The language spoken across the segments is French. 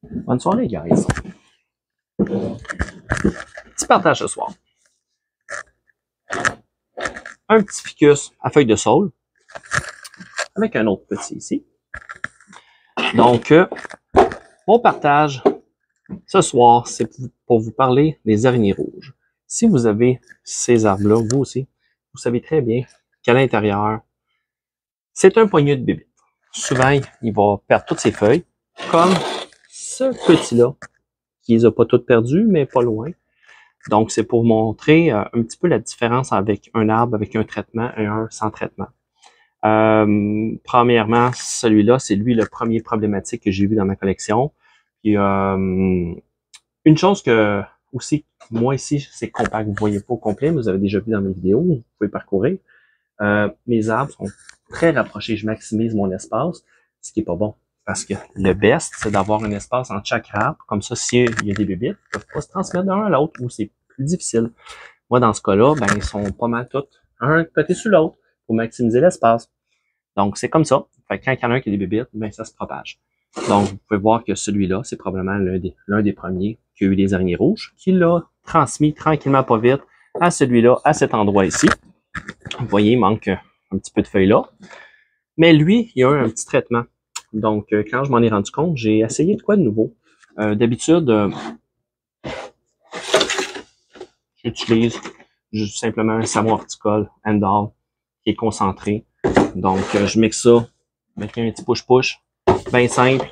Bonne soirée, guys. Petit partage ce soir. Un petit ficus à feuille de saule, avec un autre petit ici. Donc, mon partage ce soir, c'est pour vous parler des araignées rouges. Si vous avez ces arbres-là, vous aussi, vous savez très bien qu'à l'intérieur, c'est un poignet de bébites. Souvent, il va perdre toutes ses feuilles, comme ce petit-là, qui les a pas toutes perdues, mais pas loin. Donc, c'est pour montrer un petit peu la différence avec un arbre avec un traitement et un sans traitement. Premièrement, celui-là, c'est lui le premier problématique que j'ai vu dans ma collection. Puis, une chose que aussi, moi ici, c'est compact. Vous voyez pas au complet, mais vous avez déjà vu dans mes vidéos, vous pouvez parcourir. Mes arbres sont très rapprochés. Je maximise mon espace, ce qui est pas bon. Parce que le best, c'est d'avoir un espace entre chaque arbre. Comme ça, s'il y a des bébites, ils peuvent pas se transmettre d'un à l'autre ou c'est plus difficile. Moi, dans ce cas-là, ben, ils sont pas mal tous un côté sur l'autre pour maximiser l'espace. Donc, c'est comme ça. Fait que quand il y en a un qui a des bébites, ben, ça se propage. Donc, vous pouvez voir que celui-là, c'est probablement l'un des premiers qui a eu des araignées rouges, qui l'a transmis tranquillement, pas vite, à celui-là, à cet endroit ici. Vous voyez, il manque un petit peu de feuilles là. Mais lui, il a eu un petit traitement. Donc, quand je m'en ai rendu compte, j'ai essayé de quoi de nouveau. D'habitude, j'utilise juste simplement un savon horticole, Andal, qui est concentré. Donc, je mixe ça avec un petit push-push, bien simple.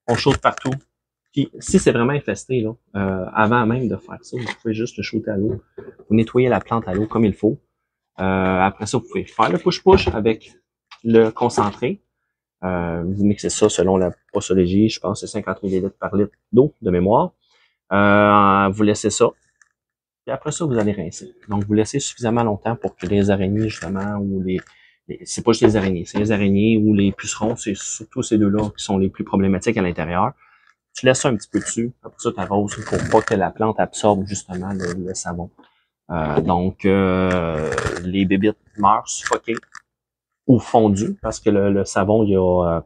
On chauffe partout. Puis, si c'est vraiment infesté, là, avant même de faire ça, vous pouvez juste le shooter à l'eau. Vous nettoyez la plante à l'eau comme il faut. Après ça, vous pouvez faire le push-push avec le concentré. Vous mixez ça selon la posologie. Je pense que c'est 50 ml par litre d'eau de mémoire. Vous laissez ça. Et après ça, vous allez rincer. Donc, vous laissez suffisamment longtemps pour que les araignées, justement, ou c'est pas juste les araignées, c'est les araignées ou les pucerons, c'est surtout ces deux-là qui sont les plus problématiques à l'intérieur. Tu laisses ça un petit peu dessus. Après ça, tu arroses pour pas que la plante absorbe, justement, le savon. Donc, les bébites meurent suffoquées ou fondues parce que le savon, il y a...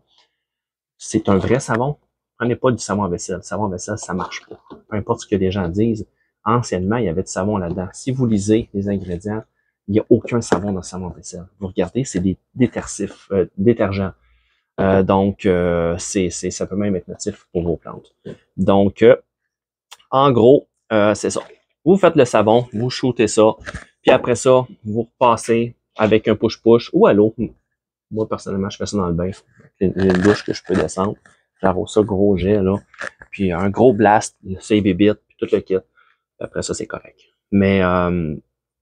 c'est un vrai savon. Prenez pas du savon à vaisselle. Le savon à vaisselle, ça marche pas. Peu importe ce que les gens disent. Anciennement, il y avait du savon là-dedans. Si vous lisez les ingrédients, il n'y a aucun savon dans le savon à vaisselle. Vous regardez, c'est des détergents. Donc, ça peut même être notif pour vos plantes. Donc, en gros, c'est ça. Vous faites le savon, vous shootez ça, puis après ça, vous repassez avec un push-push ou à l'eau. Moi, personnellement, je fais ça dans le bain. Une douche que je peux descendre. J'arrose ça gros jet, là. Puis un gros blast, c'est bébite, puis tout le kit. Après ça, c'est correct. Mais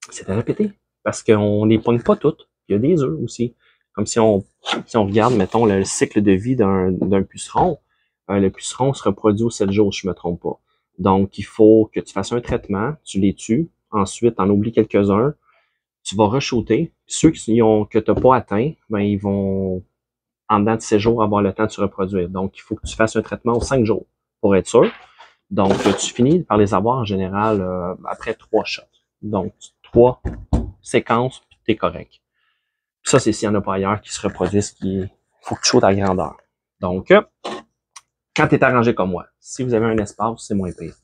c'est à répéter. Parce qu'on les pogne pas toutes. Il y a des œufs aussi. Comme si on regarde, mettons, le cycle de vie d'un puceron. Le puceron se reproduit aux 7 jours, si je me trompe pas. Donc, il faut que tu fasses un traitement, tu les tues. Ensuite, en oublies quelques-uns. Tu vas re-shooter. Ceux que tu n'as pas atteint, ben, ils vont, en dedans de 7 jours, avoir le temps de se reproduire. Donc, il faut que tu fasses un traitement aux 5 jours pour être sûr. Donc, tu finis par les avoir en général après 3 shots. Donc, 3 séquences, puis t'es correct. Ça, c'est s'il n'y en a pas ailleurs qui se reproduisent, il faut que tu shootes à grandeur. Donc, quand tu es arrangé comme moi, si vous avez un espace, c'est moins pire.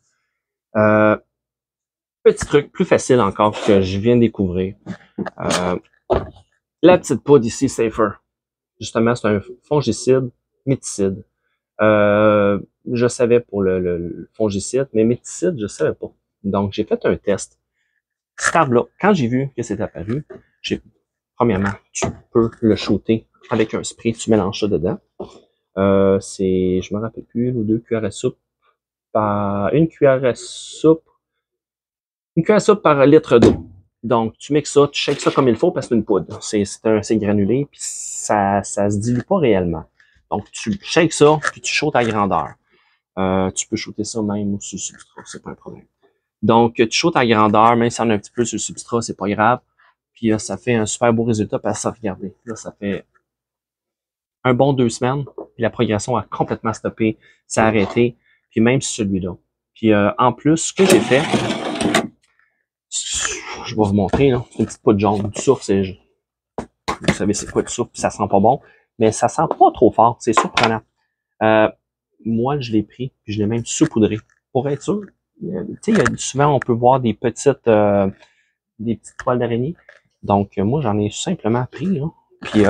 Petit truc plus facile encore que je viens de découvrir. La petite poudre ici, Safer. Justement, c'est un fongicide, méticide. Je savais pour le fongicide, mais méticide, je savais pas. Donc, j'ai fait un test. Cet arbre-là, quand j'ai vu que c'est apparu, premièrement, tu peux le shooter avec un spray, tu mélanges ça dedans. Je me rappelle plus, ou 2 cuillères à soupe une cuillère à soupe par litre d'eau. Donc, tu mixes ça, tu shakes ça comme il faut parce que c'est une poudre. C'est granulé, puis ça se dilue pas réellement. Donc, tu shakes ça, puis tu shootes à grandeur. Tu peux shooter ça même sur le substrat, c'est pas un problème. Donc, tu shootes à grandeur, même si on a un petit peu sur le substrat, c'est pas grave. Puis là, ça fait un super beau résultat parce que regardez, là, ça fait un bon 2 semaines, puis la progression a complètement stoppé, ça a arrêté, puis même sur celui-là. Puis en plus, ce que j'ai fait, je vais vous montrer, là, c'est une petite poudre jaune. Du soufre, vous savez c'est quoi du soufre, puis ça sent pas bon, mais ça sent pas trop fort, c'est surprenant. moi, je l'ai pris, puis je l'ai même saupoudré. Pour être sûr, tu sais, souvent, on peut voir des petites toiles d'araignée. Donc, moi, j'en ai simplement pris, là. Puis,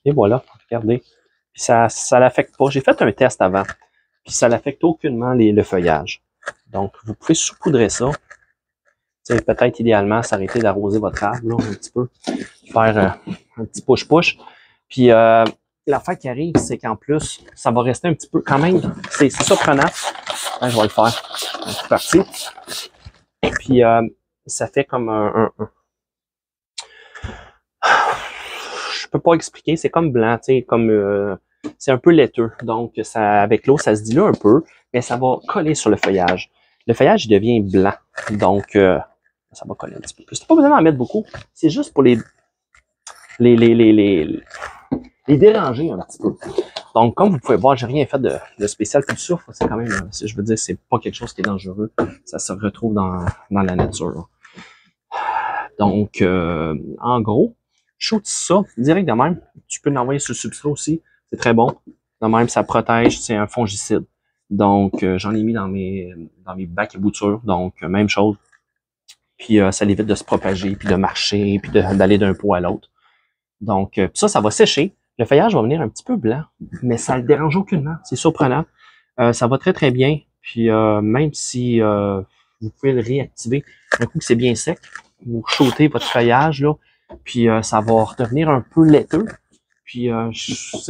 et voilà, regardez. Puis ça l'affecte pas. J'ai fait un test avant. Puis ça l'affecte aucunement le feuillage. Donc, vous pouvez saupoudrer ça. Peut-être idéalement s'arrêter d'arroser votre arbre là, un petit peu. Faire un petit push-push. Puis l'affaire qui arrive, c'est qu'en plus, ça va rester un petit peu quand même. C'est surprenant. Je vais le faire. C'est parti. Puis ça fait comme je peux pas expliquer, c'est comme blanc, tu sais, comme c'est un peu laiteux. Donc, ça, avec l'eau, ça se dilue un peu, mais ça va coller sur le feuillage. Le feuillage, il devient blanc. Donc, ça va coller un petit peu plus. C'est pas besoin d'en mettre beaucoup. C'est juste pour les déranger un petit peu. Donc, comme vous pouvez voir, j'ai rien fait de spécial. Puis le soufre, c'est quand même, je veux dire, c'est pas quelque chose qui est dangereux. Ça se retrouve dans la nature. Donc, en gros, shoot ça direct de même. Tu peux l'envoyer sur le substrat aussi. C'est très bon. De même, ça protège. C'est un fongicide. Donc, j'en ai mis dans mes bacs et boutures. Donc, même chose. Puis, ça l'évite de se propager, puis de marcher, puis d'aller d'un pot à l'autre. Donc, ça va sécher. Le feuillage va venir un petit peu blanc, mais ça le dérange aucunement. C'est surprenant. Ça va très, très bien. Puis, même si vous pouvez le réactiver un coup que c'est bien sec, vous shootez votre feuillage, là, puis ça va redevenir un peu laiteux. Puis,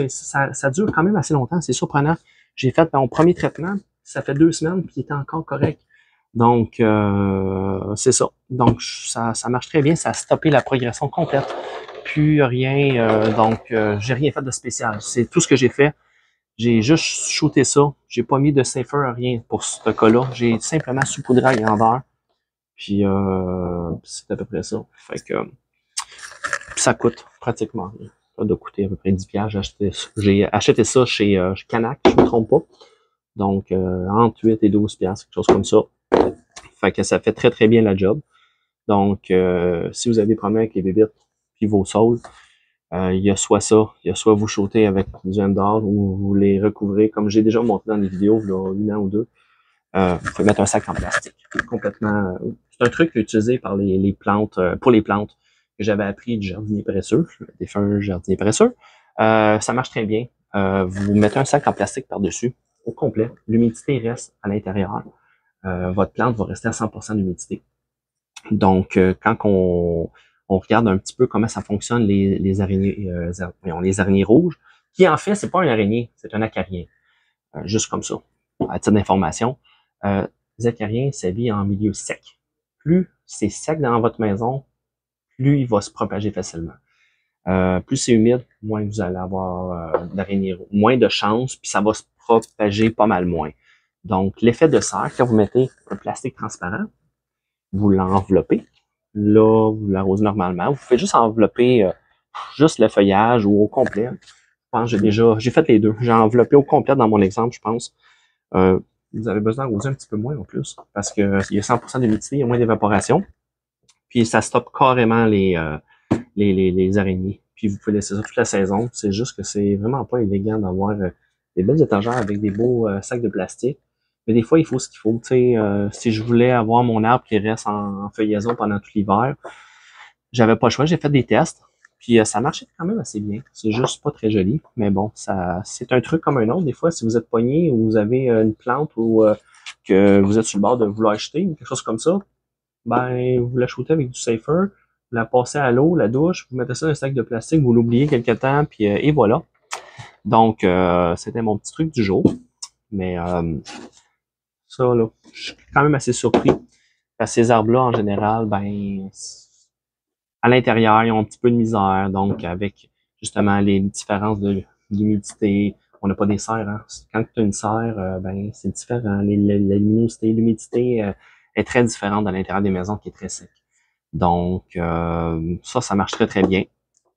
ça dure quand même assez longtemps. C'est surprenant. J'ai fait mon premier traitement, ça fait 2 semaines, puis il était encore correct. Donc, c'est ça. Donc, ça marche très bien. Ça a stoppé la progression complète. Plus rien. Donc, j'ai rien fait de spécial. C'est tout ce que j'ai fait. J'ai juste shooté ça. J'ai pas mis de safer, rien pour ce cas-là. J'ai simplement saupoudré à grandeur. Puis, c'est à peu près ça. Fait que, ça coûte pratiquement rien. Ça doit coûter à peu près 10$. J'ai acheté ça chez Canac, je me trompe pas. Donc, entre 8 et 12$, quelque chose comme ça. Fait que ça fait très, très bien la job. Donc, si vous avez des problèmes avec les bébites puis vos saules, il y a soit ça, il y a soit vous shootez avec du Endor ou vous les recouvrez, comme j'ai déjà montré dans les vidéos, là, 1 an ou 2. Vous pouvez mettre un sac en plastique. Complètement. C'est un truc utilisé par les plantes, pour les plantes, que j'avais appris du jardinier paresseux, le défunt jardinier paresseux. Ça marche très bien. Vous mettez un sac en plastique par-dessus, au complet. L'humidité reste à l'intérieur. Votre plante va rester à 100% d'humidité. Donc, quand on regarde un petit peu comment ça fonctionne, les araignées, les araignées rouges, qui en fait, c'est pas une araignée, c'est un acarien. Juste comme ça, à titre d'information. Les acariens s'habillent en milieu sec. Plus c'est sec dans votre maison, plus il va se propager facilement. Plus c'est humide, moins vous allez avoir d'araignées rouges, moins de chances, puis ça va se propager pas mal moins. Donc, l'effet de serre, quand vous mettez un plastique transparent, vous l'enveloppez. Là, vous l'arrosez normalement. Vous pouvez juste envelopper juste le feuillage ou au complet. Je pense que j'ai fait les deux. J'ai enveloppé au complet dans mon exemple, je pense. Vous avez besoin d'arroser un petit peu moins en plus parce que il y a 100% d'humidité, il y a moins d'évaporation. Puis ça stoppe carrément les araignées. Puis vous pouvez laisser ça toute la saison. C'est juste que c'est vraiment pas élégant d'avoir des belles étagères avec des beaux sacs de plastique. Mais des fois, il faut ce qu'il faut. Si je voulais avoir mon arbre qui reste en feuillaison pendant tout l'hiver, j'avais pas le choix. J'ai fait des tests. Puis ça marchait quand même assez bien. C'est juste pas très joli. Mais bon, c'est un truc comme un autre. Des fois, si vous êtes pogné ou vous avez une plante ou que vous êtes sur le bord de vouloir acheter ou quelque chose comme ça, ben vous la shootez avec du safer, vous la passez à l'eau, la douche, vous mettez ça dans un sac de plastique, vous l'oubliez quelque temps, puis et voilà. Donc, c'était mon petit truc du jour. Mais ça, là, je suis quand même assez surpris. Parce que ces arbres-là, en général, ben à l'intérieur, ils ont un petit peu de misère. Donc, avec justement les différences d'humidité, on n'a pas des serres. Hein. Quand tu as une serre, ben c'est différent. La luminosité, l'humidité est très différente à l'intérieur des maisons qui est très sec. Donc, ça marche très, très bien.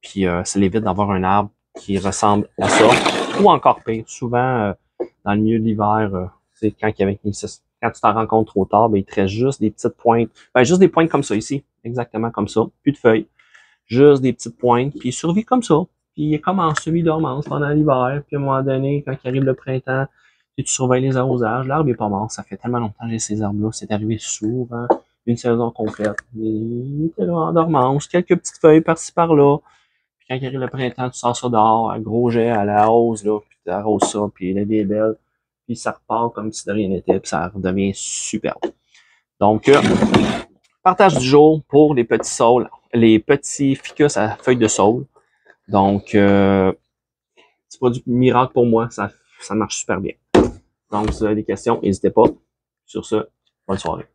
Puis, ça l'évite d'avoir un arbre qui ressemble à ça. Ou encore pire. Souvent, dans le milieu de l'hiver, c'est quand tu t'en rends compte trop tard, ben, il te reste juste des petites pointes. Ben, juste des pointes comme ça ici. Exactement comme ça. Plus de feuilles. Juste des petites pointes. Puis il survit comme ça. Puis il est comme en semi-dormance pendant l'hiver. Puis à un moment donné, quand il arrive le printemps, tu surveilles les arrosages. L'arbre est pas mort. Ça fait tellement longtemps que j'ai ces arbres-là. C'est arrivé souvent, une saison complète. Il était là en dormance, quelques petites feuilles par-ci par-là. Puis quand il arrive le printemps, tu sors ça dehors, à gros jet, à la hausse, là, puis tu arroses ça, puis la vie est belle. Puis ça repart comme si de rien n'était, puis ça redevient superbe. Donc, partage du jour pour les petits saules, les petits ficus à feuilles de saule. Donc, c'est pas du miracle pour moi, ça marche super bien. Donc, si vous avez des questions, n'hésitez pas. Sur ce, bonne soirée.